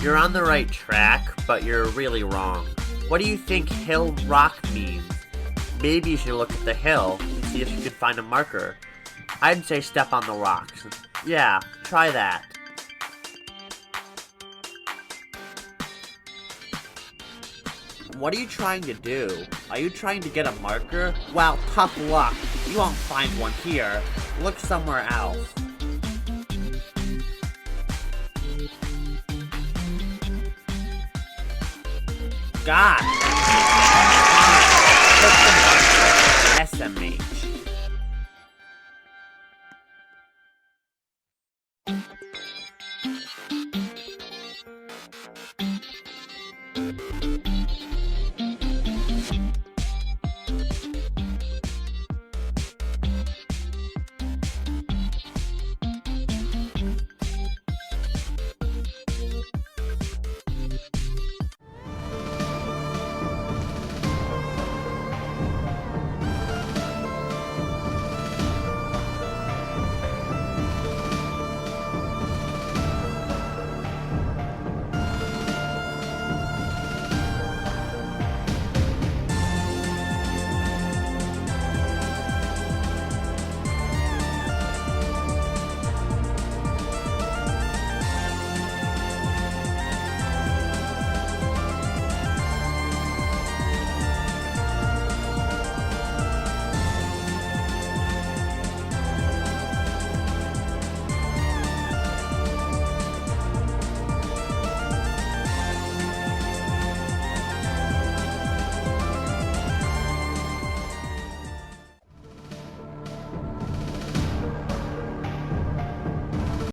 You're on the right track, but you're really wrong. What do you think hill rock means? Maybe you should look at the hill and see if you can find a marker. I'd say step on the rocks. Yeah, try that. What are you trying to do? Are you trying to get a marker? Well, tough luck. You won't find one here. Look somewhere else. God!